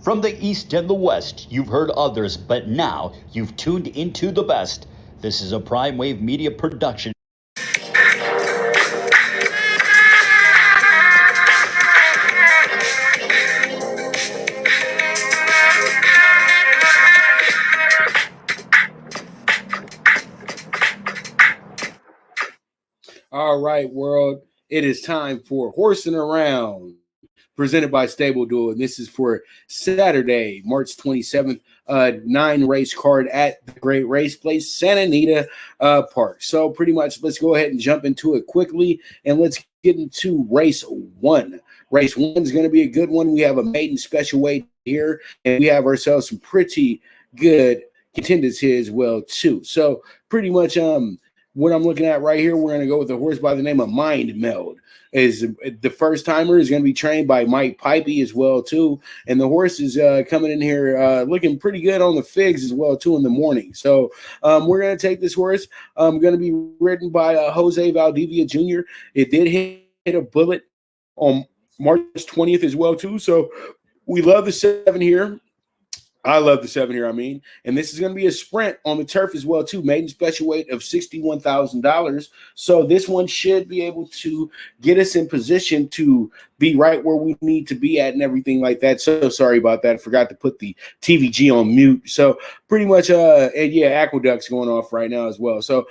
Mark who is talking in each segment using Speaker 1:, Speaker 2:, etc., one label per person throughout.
Speaker 1: From the East and the West, you've heard others, but now you've tuned into the best. This is a Prime Wave Media production.
Speaker 2: All right, world. It is time for Horsin Around, presented by Stable Duel. And this is for Saturday, March 27th, 9-race card at the Great Race Place, Santa Anita Park. So pretty much let's go ahead and jump into it quickly, and let's get into race one. Race one is going to be a good one. We have a maiden special weight here, and we have ourselves some pretty good contenders here as well, too. So pretty much what I'm looking at right here, we're going to go with a horse by the name of Mind Meld. Is the first timer is going to be trained by Mike Pipey as well too, and the horse is coming in here looking pretty good on the figs as well too in the morning. So we're going to take this horse. Going to be ridden by Jose Valdivia Jr. It did hit a bullet on March 20th as well too. So we love the 7 here. I love the 7 here, and this is going to be a sprint on the turf as well, too. Maiden special weight of $61,000. So this one should be able to get us in position to be right where we need to be at and everything like that. So sorry about that. I forgot to put the TVG on mute. So pretty much, and yeah, Aqueduct's going off right now as well. So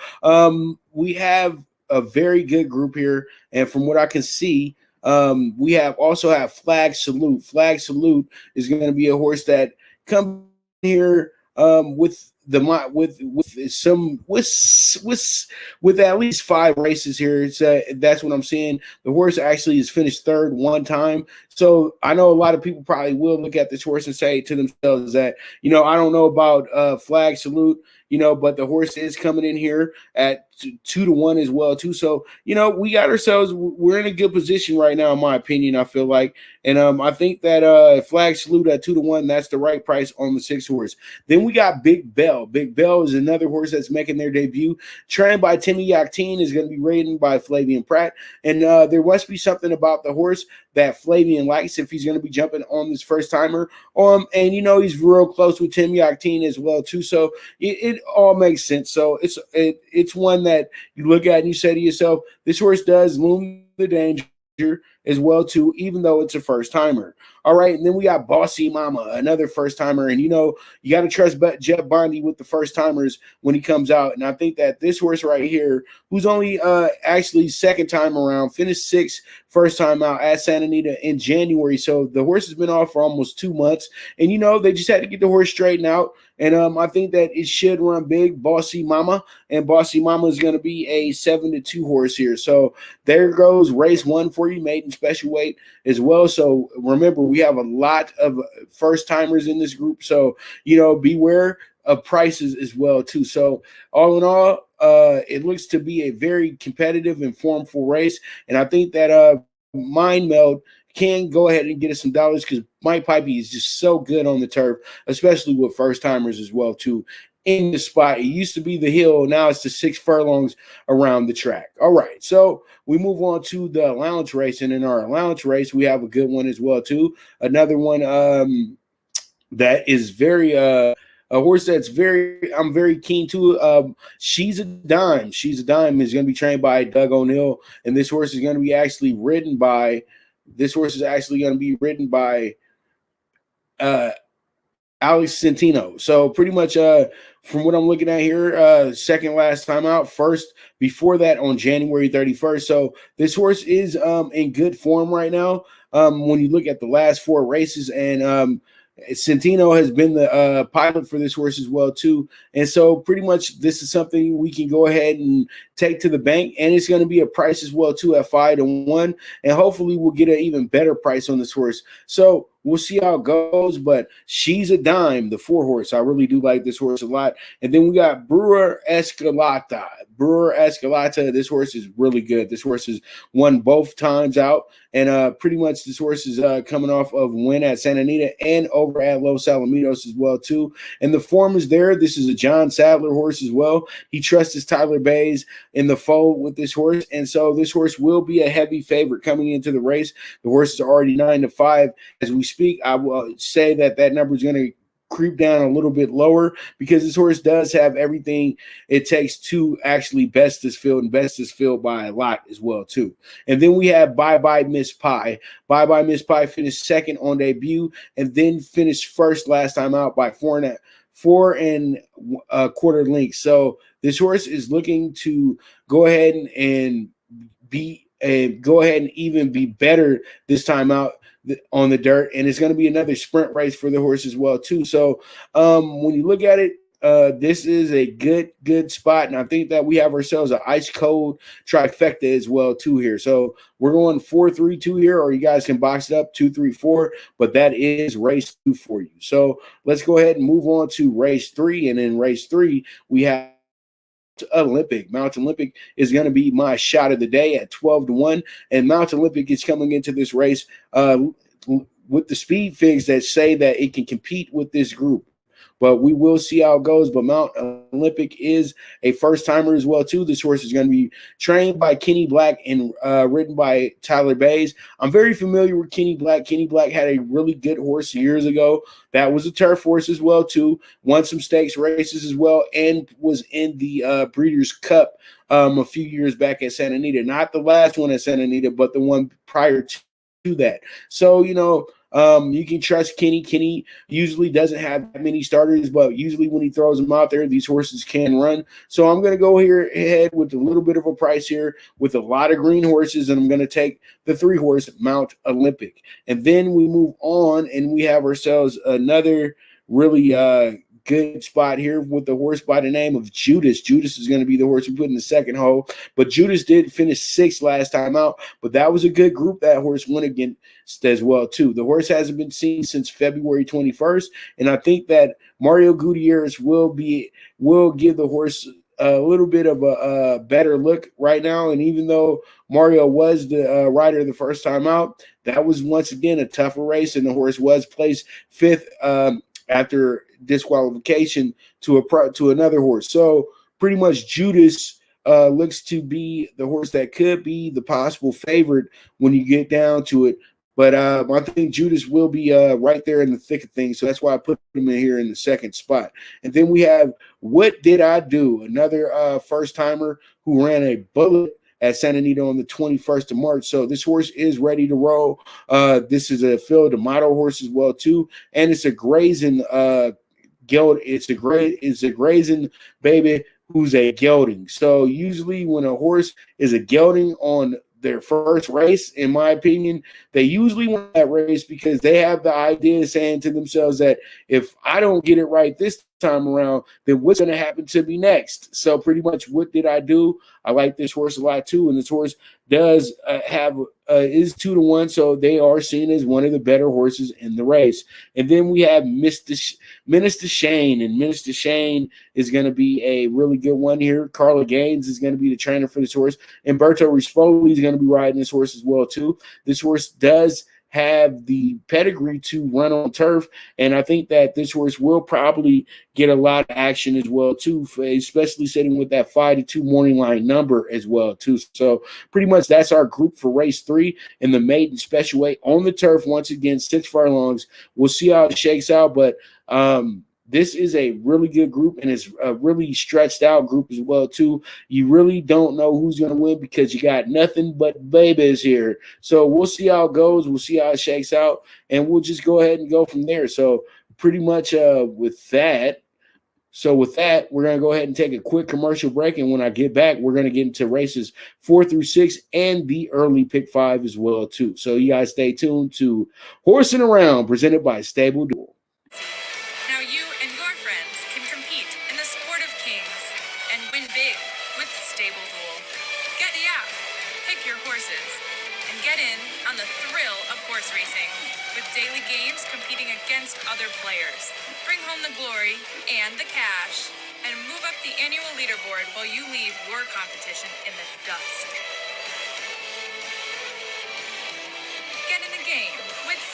Speaker 2: we have a very good group here, and from what I can see, we also have Flag Salute. Flag Salute is going to be a horse that come here with at least 5 races here. It's that's what I'm saying. The horse actually has finished third one time. So I know a lot of people probably will look at this horse and say to themselves that, I don't know about Flag Salute, but the horse is coming in here at 2-1 as well too. So, we got ourselves, we're in a good position right now, in my opinion, I feel like. And I think that Flag Salute at 2-1, that's the right price on the 6 horse. Then we got Big Bell. Big Bell is another horse that's making their debut. Trained by Timmy Yakteen, is going to be ridden by Flavian Pratt. And there must be something about the horse that Flavian likes if he's going to be jumping on this first timer. And he's real close with Tim Yakteen as well too. So it all makes sense. So it's one that you look at and you say to yourself, this horse does loom the danger as well too, even though it's a first timer. All right, and then we got Bossy Mama, another first timer, and you got to trust Jeff Bondi with the first timers when he comes out. And I think that this horse right here, who's only actually second time around, finished 6th first time out at Santa Anita in January. So the horse has been off for almost 2 months, and they just had to get the horse straightened out. And I think that it should run big, Bossy Mama, and Bossy Mama is going to be a 7-2 horse here. So there goes race 1 for you, maiden special weight as well. So remember, we have a lot of first timers in this group. So, beware of prices as well too. So all in all, it looks to be a very competitive and formful race. And I think that Mind Meld can go ahead and get us some dollars because Mike Pipey is just so good on the turf, especially with first timers as well too. In the spot, it used to be the hill, now it's the 6 furlongs around the track. All right, so we move on to the allowance race, and in our allowance race, we have a good one as well too. Another one that is very a horse that's I'm very keen to. She's a Dime. She's a Dime is going to be trained by Doug O'Neill, and this horse is going to be actually ridden by. This horse is actually going to be ridden by Alex Centino. So pretty much from what I'm looking at here, second last time out, first before that on January 31st. So this horse is in good form right now. When you look at the last 4 races, and Centino has been the pilot for this horse as well too. And so pretty much this is something we can go ahead and take to the bank, and it's going to be a price as well too at 5-1, and hopefully we'll get an even better price on this horse. So we'll see how it goes, but she's a Dime, the 4 horse. I really do like this horse a lot. And then we got Brewer Escalator. Brewer Escalator, this horse is really good. This horse has won both times out, And pretty much this horse is coming off of a win at Santa Anita and over at Los Alamitos as well too. And the form is there. This is a John Sadler horse as well. He trusts his Tyler Bays in the fold with this horse, and so this horse will be a heavy favorite coming into the race. The horses are already 9-5 as we speak. I will say that number is going to creep down a little bit lower because this horse does have everything it takes to actually best this field and best this field by a lot as well too. And then we have Bye Bye Miss Pie. Bye Bye Miss Pie finished second on debut and then finished first last time out by 4.25 lengths. So this horse is looking to go ahead and even be better this time out on the dirt, and it's going to be another sprint race for the horse as well too. So when you look at it, this is a good spot, and I think that we have ourselves an ice cold trifecta as well too here. So we're going 4-3-2 here, or you guys can box it up 2-3-4, but that is race 2 for you. So let's go ahead and move on to race 3, and in race 3 we have Olympic. Mount Olympic is going to be my shot of the day at 12-1, and Mount Olympic is coming into this race with the speed figs that say that it can compete with this group. But we will see how it goes. But Mount Olympic is a first-timer as well, too. This horse is going to be trained by Kenny Black and ridden by Tyler Bays. I'm very familiar with Kenny Black. Kenny Black had a really good horse years ago. That was a turf horse as well, too. Won some stakes races as well and was in the Breeders' Cup a few years back at Santa Anita. Not the last one at Santa Anita, but the one prior to that. So, you can trust Kenny. Kenny usually doesn't have that many starters, but usually when he throws them out there, these horses can run. So I'm going to go ahead with a little bit of a price here with a lot of green horses, and I'm going to take the 3-horse Mount Olympic. And then we move on, and we have ourselves another really good spot here with the horse by the name of Judas. Judas is going to be the horse we put in the second hole, but Judas did finish 6th last time out, but that was a good group that horse went against as well too. The horse hasn't been seen since February 21st, and I think that Mario Gutierrez will give the horse a little bit of a better look right now. And even though Mario was the rider the first time out, that was once again a tougher race, and the horse was placed 5th after disqualification to another horse. So pretty much Judas looks to be the horse that could be the possible favorite when you get down to it. But I think Judas will be right there in the thick of things. So that's why I put him in here in the second spot. And then we have What Did I Do? Another first-timer who ran a bullet at Santa Anita on the 21st of March. So this horse is ready to roll. This is a field of model horse as well, too. And it's a grazing it's a grazing baby who's a gelding. So usually when a horse is a gelding on their first race, in my opinion, they usually win that race because they have the idea saying to themselves that if I don't get it right this time around, then what's going to happen to me next? So pretty much What Did I Do? I like this horse a lot too, and this horse does is 2-1, so they are seen as one of the better horses in the race. And then we have Minister Shane, and Minister Shane is going to be a really good one here. Carla Gaines is going to be the trainer for this horse, and Berto Rispoli is going to be riding this horse as well too. This horse does have the pedigree to run on turf, and I think that this horse will probably get a lot of action as well too, especially sitting with that 5-2 morning line number as well too. So pretty much that's our group for race 3 in the maiden special weight on the turf. Once again, 6 furlongs. We'll see how it shakes out, but this is a really good group, and it's a really stretched out group as well too. You really don't know who's going to win because you got nothing but babies here. So we'll see how it goes. We'll see how it shakes out, and we'll just go ahead and go from there. So pretty much with that, we're going to go ahead and take a quick commercial break, and when I get back, we're going to get into races 4 through 6 and the early pick 5 as well too. So you guys stay tuned to Horsin' Around, presented by Stable Duel.
Speaker 3: Now you and your friends can compete in the sport of kings and win big with Stable Duel. Get the app, pick your horses, and get in on the thrill of horse racing with daily games competing against other players. Bring home the glory and the cash, and move up the annual leaderboard while you leave your competition in the dust.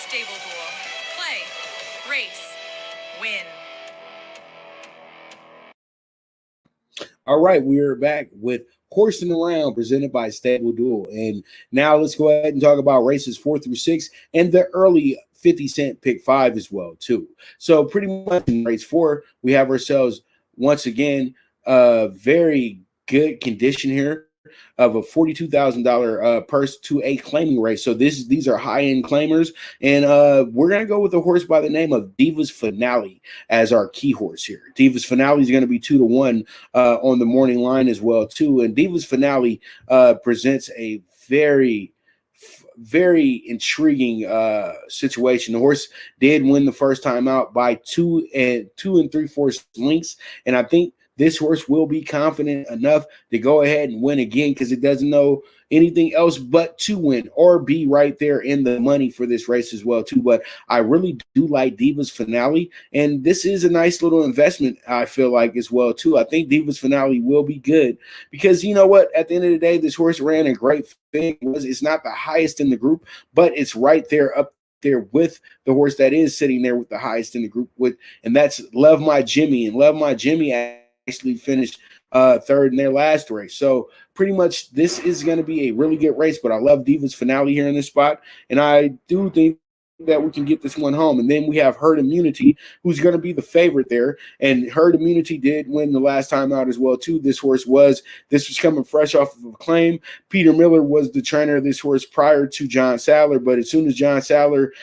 Speaker 3: Stable Duel. Play, race, win.
Speaker 2: All right, we are back with Horsin Around presented by Stable Duel. And now let's go ahead and talk about races 4 through 6 and the early 50-cent pick 5 as well, too. So pretty much in race 4, we have ourselves, once again, a very good condition here of a $42,000 purse to a claiming race. So these are high-end claimers, and we're going to go with a horse by the name of Divas Finale as our key horse here. Divas Finale is going to be 2-1 on the morning line as well, too. And Divas Finale presents a very intriguing situation. The horse did win the first time out by 2 3/4 lengths, and I think this horse will be confident enough to go ahead and win again because it doesn't know anything else but to win or be right there in the money for this race as well, too. But I really do like Divas Finale, and this is a nice little investment, I feel like, as well, too. I think Divas Finale will be good because, you know what, at the end of the day, this horse ran a great thing. It's not the highest in the group, but it's right there up there with the horse that is sitting there with the highest in the group, and that's Love My Jimmy. And Love My Jimmy actually finished third in their last race. So pretty much this is going to be a really good race, but I love Divas Finale here in this spot, and I do think that we can get this one home. And then we have Herd Immunity, who's going to be the favorite there, and Herd Immunity did win the last time out as well, too. This was coming fresh off of a claim. Peter Miller was the trainer of this horse prior to John Sadler, but as soon as John Sadler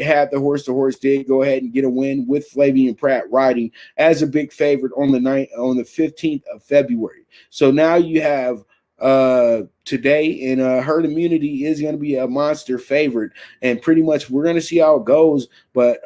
Speaker 2: had the horse did go ahead and get a win with Flavian Pratt riding as a big favorite on the 15th of February. So now you have today, and Herd Immunity is going to be a monster favorite, and pretty much we're going to see how it goes, but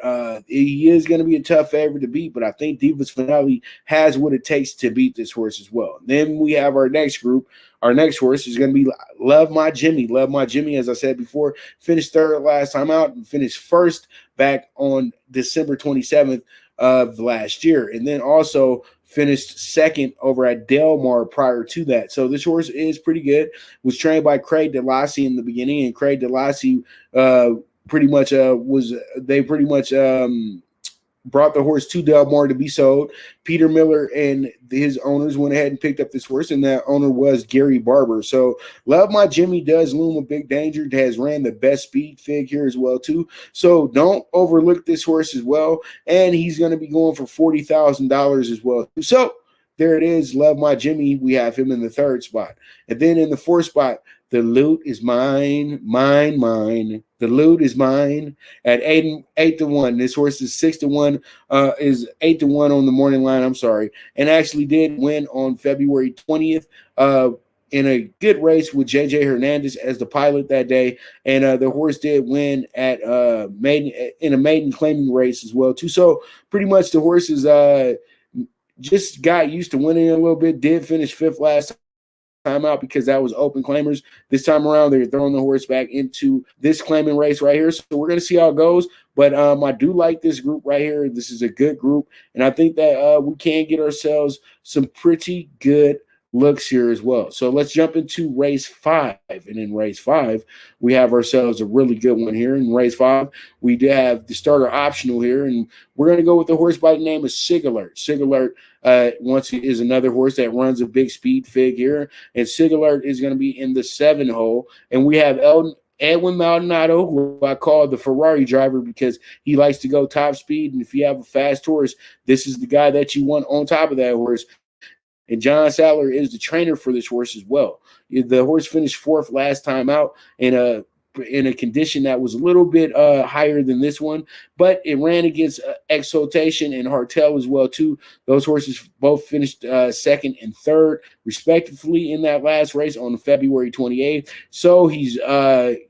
Speaker 2: he is going to be a tough favorite to beat, but I think Divas Finale has what it takes to beat this horse as well. Then we have our next group. Our next horse is going to be Love My Jimmy. Love My Jimmy, as I said before, finished third last time out and finished first back on December 27th of last year, and then also finished second over at Del Mar prior to that. So this horse is pretty good. Was trained by Craig DeLassy in the beginning, and Craig DeLassy pretty much brought the horse to Del Mar to be sold. Peter Miller and his owners went ahead and picked up this horse, and that owner was Gary Barber. So Love My Jimmy does loom a big danger. Has ran the best speed fig here as well, too. So don't overlook this horse as well. And he's going to be going for $40,000 as well. So there it is, Love My Jimmy. We have him in the third spot. And then in the fourth spot, The Loot Is Mine, Mine, Mine. The Loot Is Mine at 8-1. This horse is 6-1, is 8-1 on the morning line. I'm sorry, and actually did win on February 20th in a good race with JJ Hernandez as the pilot that day. And the horse did win at a maiden claiming race as well too. So pretty much the horse is just got used to winning a little bit. Did finish fifth last time out because that was open claimers. This time around, they're throwing the horse back into this claiming race right here. So we're going to see how it goes. But I do like this group right here. This is a good group. And I think that we can get ourselves some pretty good looks here as well. So let's jump into race 5. And in race 5, we have ourselves a really good one here. In race 5, we do have the starter optional here. And we're going to go with the horse by the name of Sig Alert. Sig Alert once is another horse that runs a big speed fig here. And Sig Alert is going to be in the 7 hole. And we have Edwin Maldonado, who I call the Ferrari driver because he likes to go top speed. And if you have a fast horse, this is the guy that you want on top of that horse. And John Sadler is the trainer for this horse as well. The horse finished 4th last time out in a condition that was a little bit higher than this one, but it ran against Exaltation and Hartel as well too. Those horses both finished 2nd and 3rd respectively in that last race on February 28th. So he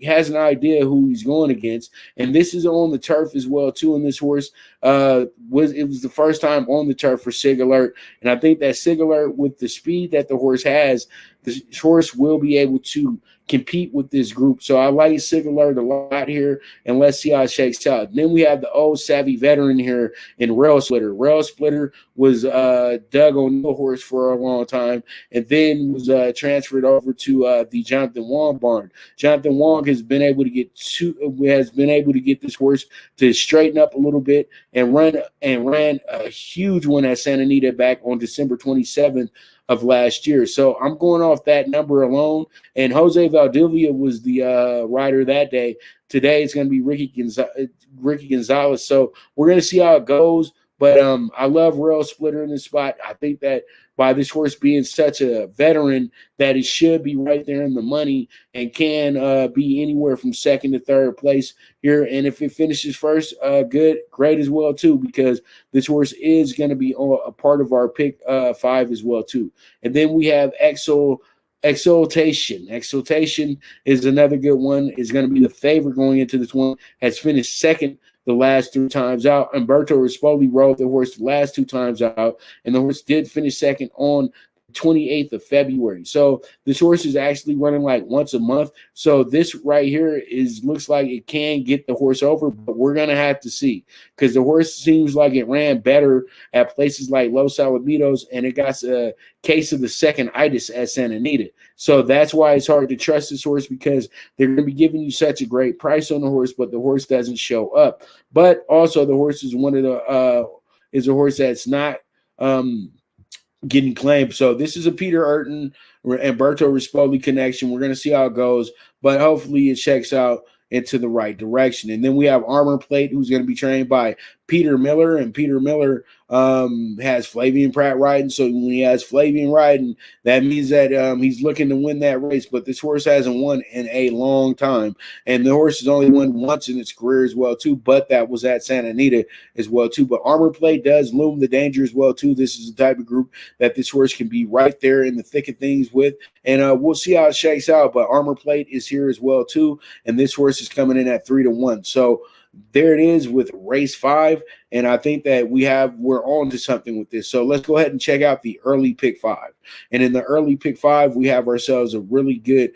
Speaker 2: has an idea who he's going against, and this is on the turf as well too. And this horse was the first time on the turf for Sig Alert, and I think that Sig Alert, with the speed that the horse has, this horse will be able to compete with this group. So I like Sig Alert a lot here, and let's see how it shakes out. Then we have the old savvy veteran here in Rail Splitter. Rail Splitter was Doug O'Neill horse for a long time, and then was transferred over to the Jonathan Wong barn. Jonathan Wong has been able to get this horse to straighten up a little bit and ran a huge one at Santa Anita back on December 27th of last year. So I'm going off that number alone. And Jose Valdivia was the rider that day. Today it's going to be Ricky Gonzalez. So we're going to see how it goes. But I love Rail Splitter in this spot. I think that by this horse being such a veteran, that it should be right there in the money and can be anywhere from second to third place here. And if it finishes first, great as well too, because this horse is going to be a part of our pick 5 as well too. And then we have Exaltation. Exaltation is another good one. Is going to be the favorite going into this one. Has finished second the last 3 times out. Umberto Rispoli rode the horse the last 2 times out, and the horse did finish second on 28th of February. So this horse is actually running like once a month. So this right here looks like it can get the horse over, but we're going to have to see, because the horse seems like it ran better at places like Los Alamitos, and it got a case of the second itis at Santa Anita. So that's why it's hard to trust this horse, because they're going to be giving you such a great price on the horse, but the horse doesn't show up. But also the horse is is a horse that's not getting claimed. So this is a Peter Urton, Umberto Rispoli connection. We're going to see how it goes, but hopefully it checks out into the right direction. And then we have Armor Plate, who's going to be trained by Peter Miller, and Peter Miller has Flavian Pratt riding. So when he has Flavian riding, that means that he's looking to win that race. But this horse hasn't won in a long time, and the horse has only won once in its career as well too. But that was at Santa Anita as well too. But Armor Plate does loom the danger as well too. This is the type of group that this horse can be right there in the thick of things with, and we'll see how it shakes out. But Armor Plate is here as well too, and this horse is coming in at 3-1. So there it is with race 5, and I think that we're on to something with this. So let's go ahead and check out the early pick 5. And in the early pick 5, we have ourselves a really good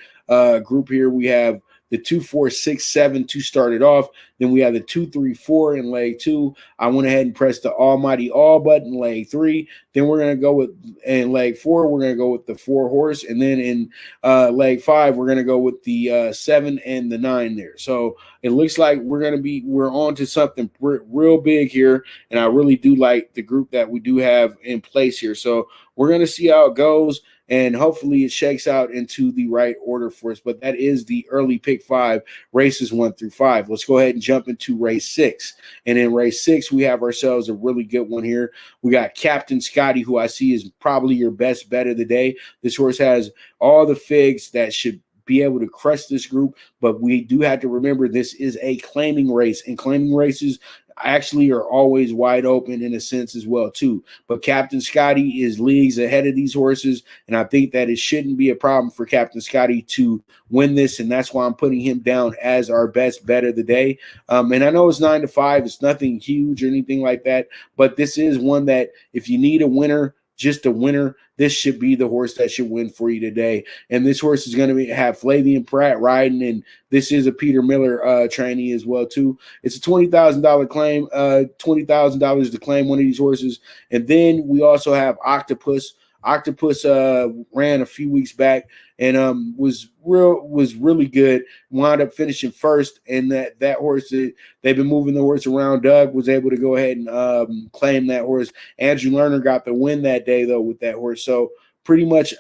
Speaker 2: group here. We have the 2, 4, 6, 7 to start it off. Then we have the 2, 3, 4 in leg 2. I went ahead and pressed the almighty all button leg 3. Then we're going to go with, in leg 4, we're going to go with the 4 horse. And then in leg 5, we're going to go with the 7 and the 9 there. So it looks like we're on to something real big here. And I really do like the group that we do have in place here. So we're going to see how it goes, and hopefully it shakes out into the right order for us. But that is the early pick 5, races 1 through 5. Let's go ahead and jump into race 6. And in race 6, we have ourselves a really good one here. We got Captain Scotty, who I see is probably your best bet of the day. This horse has all the figs that should be able to crush this group, but we do have to remember this is a claiming race, and claiming races actually are always wide open in a sense as well too. But Captain Scotty is leagues ahead of these horses, and I think that it shouldn't be a problem for Captain Scotty to win this, and that's why I'm putting him down as our best bet of the day. And I know it's 9-5, it's nothing huge or anything like that, but this is one that if you need a winner, just a winner, this should be the horse that should win for you today. And this horse is going to have Flavian Pratt riding, and this is a Peter Miller trainee as well too. It's a $20,000 claim, $20,000 to claim one of these horses. And then we also have Octopus. Octopus ran a few weeks back and was really good. Wound up finishing first, and that horse, they've been moving the horse around. Doug was able to go ahead and claim that horse. Andrew Lerner got the win that day though with that horse. So pretty much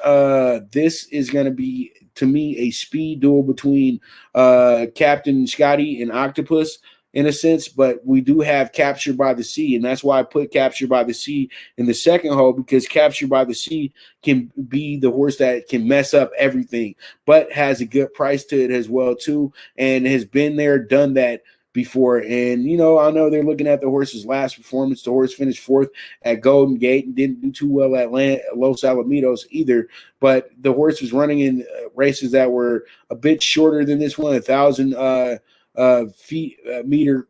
Speaker 2: this is going to be, to me, a speed duel between Captain Scotty and Octopus in a sense, but we do have Capture by the Sea, and that's why I put Capture by the Sea in the second hole, because Capture by the Sea can be the horse that can mess up everything, but has a good price to it as well too, and has been there, done that before. And I know they're looking at the horse's last performance. The horse finished 4th at Golden Gate and didn't do too well at Los Alamitos either, but the horse was running in races that were a bit shorter than this one, 1,000 meter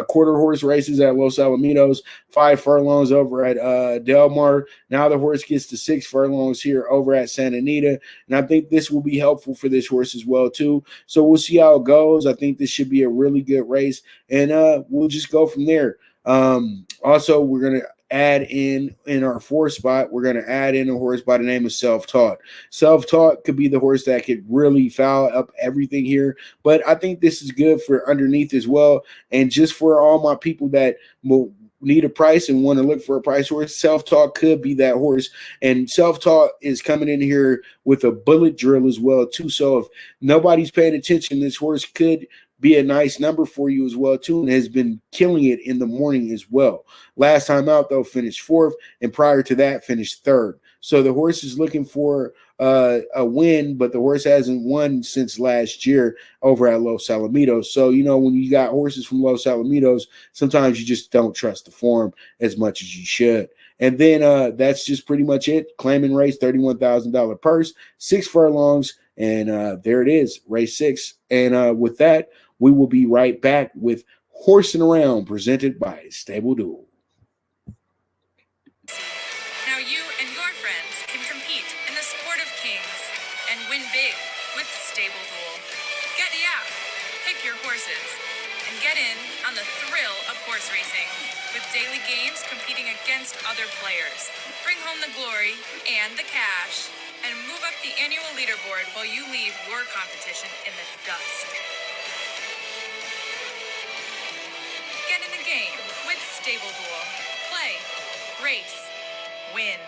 Speaker 2: quarter horse races at Los Alamitos, 5 furlongs over at Del Mar. Now the horse gets to 6 furlongs here over at Santa Anita, and I think this will be helpful for this horse as well too. So we'll see how it goes. I think this should be a really good race, and we'll just go from there. Also, we're gonna add in our 4th spot, we're going to add in a horse by the name of Self-Taught. Self-Taught could be the horse that could really foul up everything here, but I think this is good for underneath as well. And just for all my people that will need a price and want to look for a price horse, Self-Taught could be that horse. And Self-Taught is coming in here with a bullet drill as well too. So if nobody's paying attention, this horse could be a nice number for you as well too, and has been killing it in the morning as well. Last time out though, finished 4th, and prior to that finished 3rd. So the horse is looking for a win, but the horse hasn't won since last year over at Los Alamitos. So when you got horses from Los Alamitos, sometimes you just don't trust the form as much as you should. And then that's just pretty much it. Claiming race, $31,000 purse, 6 furlongs, and there it is, race 6. And with that, we will be right back with Horsin' Around, presented by Stable Duel.
Speaker 3: Now you and your friends can compete in the sport of kings and win big with Stable Duel. Get the app, pick your horses, and get in on the thrill of horse racing with daily games competing against other players. Bring home the glory and the cash, and move up the annual leaderboard while you leave your competition in the dust. Get in the game with Stable Duel. Play, race, win.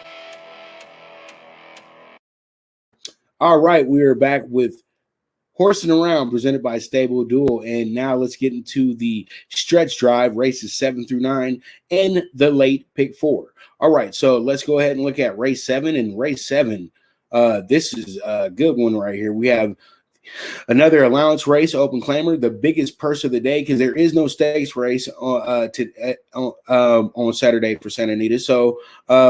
Speaker 2: All right, we are back with Horsin' Around, presented by Stable Duel. And now let's get into the stretch drive, races 7 through 9, and the late pick 4. All right, so let's go ahead and look at race 7. And race 7, this is a good one right here. We have another allowance race, open claimer, the biggest purse of the day, because there is no stakes race on Saturday for Santa Anita. So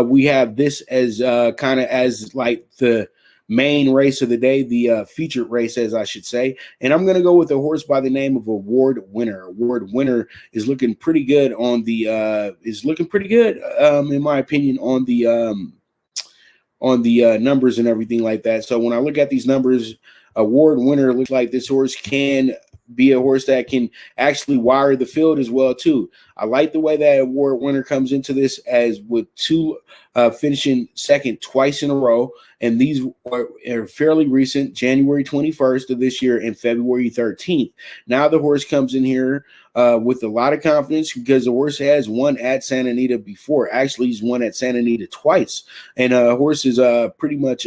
Speaker 2: we have this as kind of as like the main race of the day, the featured race, as I should say. And I'm going to go with a horse by the name of Award Winner. Award Winner is looking pretty good on the in my opinion, on the numbers and everything like that. So when I look at these numbers, Award Winner looks like this horse can be a horse that can actually wire the field as well too. I like the way that Award Winner comes into this, as with 2 finishing second twice in a row, and these are fairly recent, January 21st of this year and February 13th. Now the horse comes in here with a lot of confidence, because the horse has won at Santa Anita before. Actually, he's won at Santa Anita twice, and horse is pretty much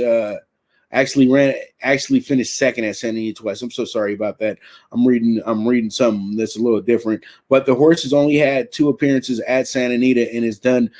Speaker 2: actually finished second at Santa Anita twice. I'm so sorry about that. I'm reading something that's a little different. But the horse has only had 2 appearances at Santa Anita and has done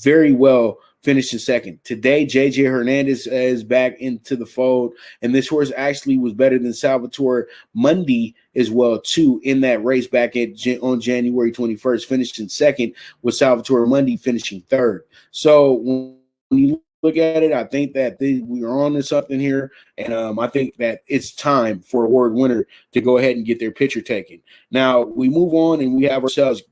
Speaker 2: very well, finishing second. Today, JJ Hernandez is back into the fold, and this horse actually was better than Salvatore Mundi as well too in that race back on January 21st, finishing second, with Salvatore Mundi finishing 3rd. So when you look at it, I think that we are on to something here, and I think that it's time for Award Winner to go ahead and get their picture taken. Now we move on, and we have ourselves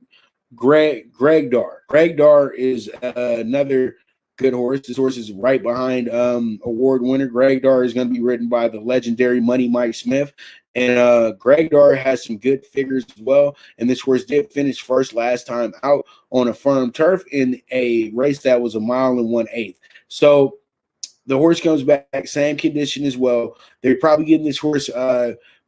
Speaker 2: Greg Dar. Greg Dar is another good horse. This horse is right behind Award Winner. Greg Dar is going to be ridden by the legendary Money Mike Smith. And Greg Dar has some good figures as well. And this horse did finish first last time out on a firm turf in a race that was 1 1/8 miles. So the horse comes back, same condition as well. They're probably getting this horse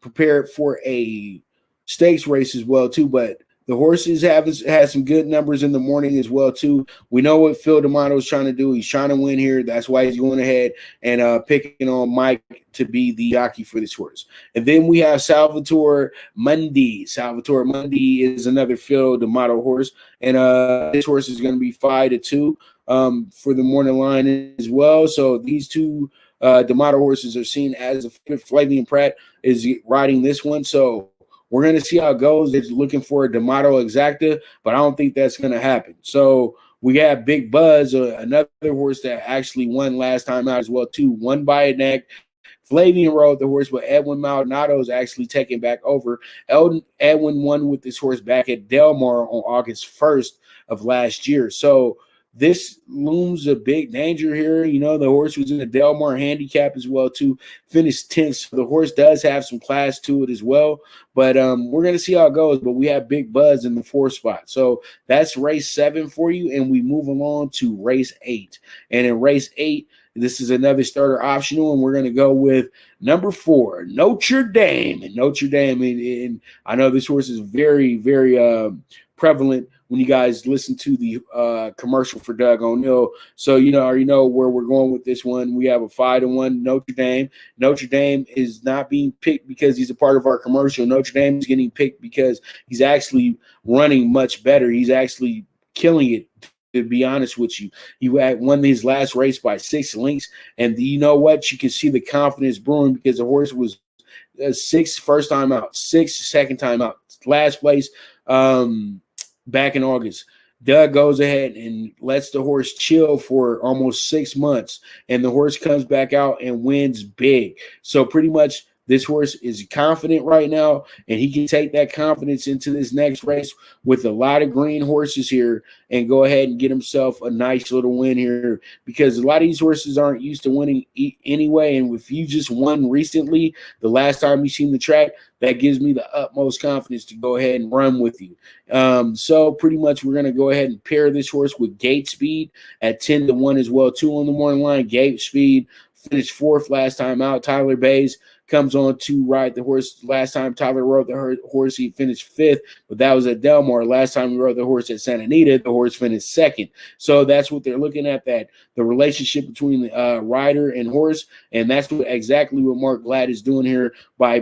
Speaker 2: prepared for a stakes race as well too. But the horses has some good numbers in the morning as well too. We know what Phil D'Amato is trying to do. He's trying to win here. That's why he's going ahead and picking on Mike to be the jockey for this horse. And then we have Salvatore Mundi. Salvatore Mundi is another Phil D'Amato horse, and this horse is going to be 5-2 for the morning line as well. So these 2 D'Amato horses are seen as a Flavian Pratt is riding this one. So we're going to see how it goes. They're looking for a D'Amato exacta, but I don't think that's going to happen. So we have Big Buzz, another horse that actually won last time out as well too. Won by a neck, Flavian rode the horse, but Edwin Maldonado is actually taking back over. Edwin won with this horse back at Del Mar on August 1st of last year. So this looms a big danger here. You know, the horse was in the Del Mar handicap as well, too. Finished 10th. So the horse does have some class to it as well. But we're going to see how it goes. But we have Big Buzz in the 4th spot. So that's race 7 for you. And we move along to race 8. And in race 8, this is another starter optional. And we're going to go with number 4, Notre Dame. And Notre Dame, and I know this horse is very, very prevalent when you guys listen to the commercial for Doug O'Neill. So, you know, already know where we're going with this one. We have a 5-1 Notre Dame. Notre Dame is not being picked because he's a part of our commercial. Notre Dame is getting picked because he's actually running much better. He's actually killing it, to be honest with you. He won his last race by 6 lengths. And you know what? You can see the confidence brewing because the horse was 6th first time out, 6th second time out, last place back in August. Doug goes ahead and lets the horse chill for almost 6 months, and the horse comes back out and wins big. So pretty much this horse is confident right now, and he can take that confidence into this next race with a lot of green horses here and go ahead and get himself a nice little win here, because a lot of these horses aren't used to winning anyway. And if you just won recently, the last time you seen the track, that gives me the utmost confidence to go ahead and run with you. So pretty much we're going to go ahead and pair this horse with Gate Speed at 10-1 as well, too, on the morning line. Gate Speed finished 4th last time out. Tyler Bays comes on to ride the horse. Last time Tyler rode the horse, he finished 5th, but that was at Del Mar. Last time he rode the horse at Santa Anita, the horse finished 2nd. So that's what they're looking at, that the relationship between the rider and horse, and that's exactly what Mark Glad is doing here by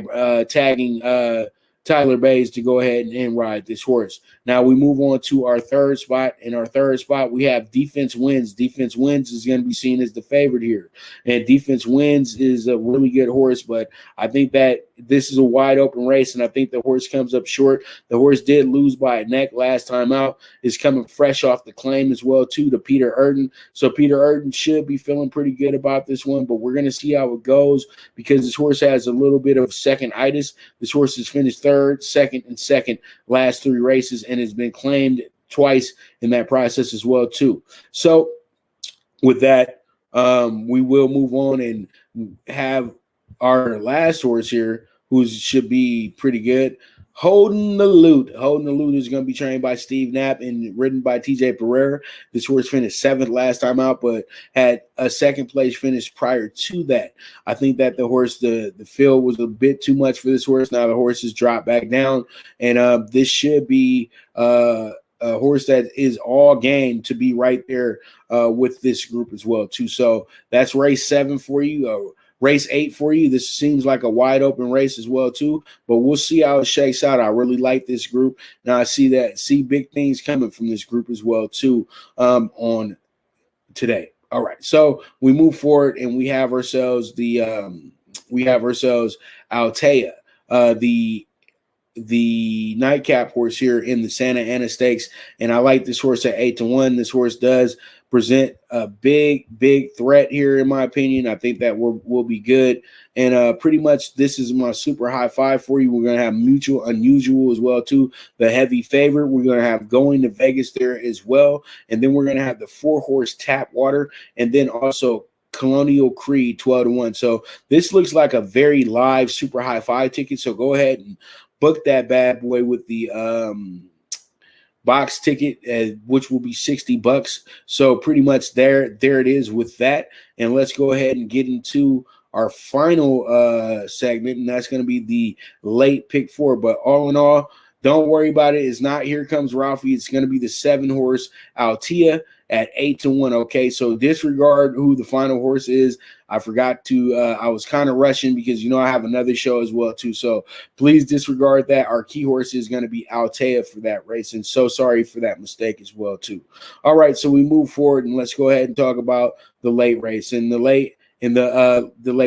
Speaker 2: tagging Tyler Bays to go ahead and ride this horse. Now we move on to our 3rd spot. In our 3rd spot, we have Defense Wins. Defense Wins is going to be seen as the favorite here. And Defense Wins is a really good horse, but I think that this is a wide open race, and I think the horse comes up short. The horse did lose by a neck last time out. Is coming fresh off the claim as well, too, to Peter Urton. So Peter Urton should be feeling pretty good about this one, but we're going to see how it goes because this horse has a little bit of second-itis. This horse has finished 3rd, 2nd, and 2nd last 3 races and has been claimed twice in that process as well, too. So with that, we will move on and have our last horse here, who should be pretty good. Holding the Loot. Holding the Loot is going to be trained by Steve Knapp and ridden by TJ Pereira. This horse finished 7th last time out, but had a 2nd place finish prior to that. I think that the horse, the field was a bit too much for this horse. Now the horse has dropped back down, and this should be a horse that is all game to be right there with this group as well, too. So that's race 7 for you. Race 8 for you. This seems like a wide open race as well, too, but we'll see how it shakes out. I really like this group. Now I see big things coming from this group as well, too, on today. All right. So we move forward and we have ourselves Altea, the nightcap horse here in the Santa Ana Stakes. And I like this horse at 8-1. This horse does present a big threat here, in my opinion. I think that we'll be good. And pretty much this is my super high 5 for you. We're going to have Mutual Unusual as well, too, the heavy favorite. We're going to have Going to Vegas there as well. And then we're going to have the 4-horse Tapwater, and then also Colonial Creed 12-1. So this looks like a very live super high 5 ticket. So go ahead and book that bad boy with the box ticket, which will be $60. So pretty much there it is with that. And let's go ahead and get into our final segment, and that's going to be the late pick 4. But all in all, don't worry about it. It's not Here Comes Ralphie. It's going to be the 7-horse Altea at 8-1. Okay, so disregard who the final horse is. I forgot to, I was kind of rushing because, I have another show as well, too. So please disregard that. Our key horse is going to be Altea for that race. And so sorry for that mistake as well, too. All right, so we move forward and let's go ahead and talk about the late race and the late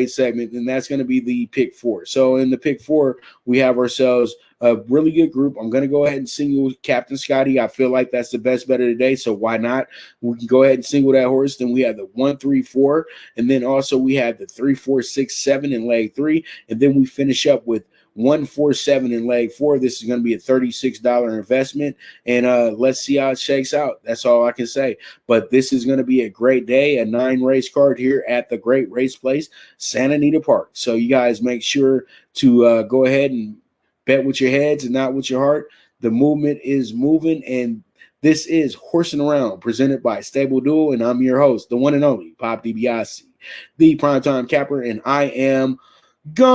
Speaker 2: segment, and that's going to be the pick 4. So in the pick 4, we have ourselves a really good group. I'm going to go ahead and single Captain Scotty. I feel like that's the best bet of the day, so why not? We can go ahead and single that horse. Then we have the 1, 3, 4, and then also we have the 3, 4, 6, 7 in leg 3, and then we finish up with 1, 4, 7 in leg 4. This is going to be a $36 investment, and let's see how it shakes out. That's all I can say. But this is going to be a great day, a 9-race card here at the Great Race Place, Santa Anita Park. So you guys make sure to go ahead and bet with your heads and not with your heart. The movement is moving, and this is Horsing Around, presented by Stable Duel, and I'm your host, the one and only Pop DiBiase, the primetime capper, and I am gone.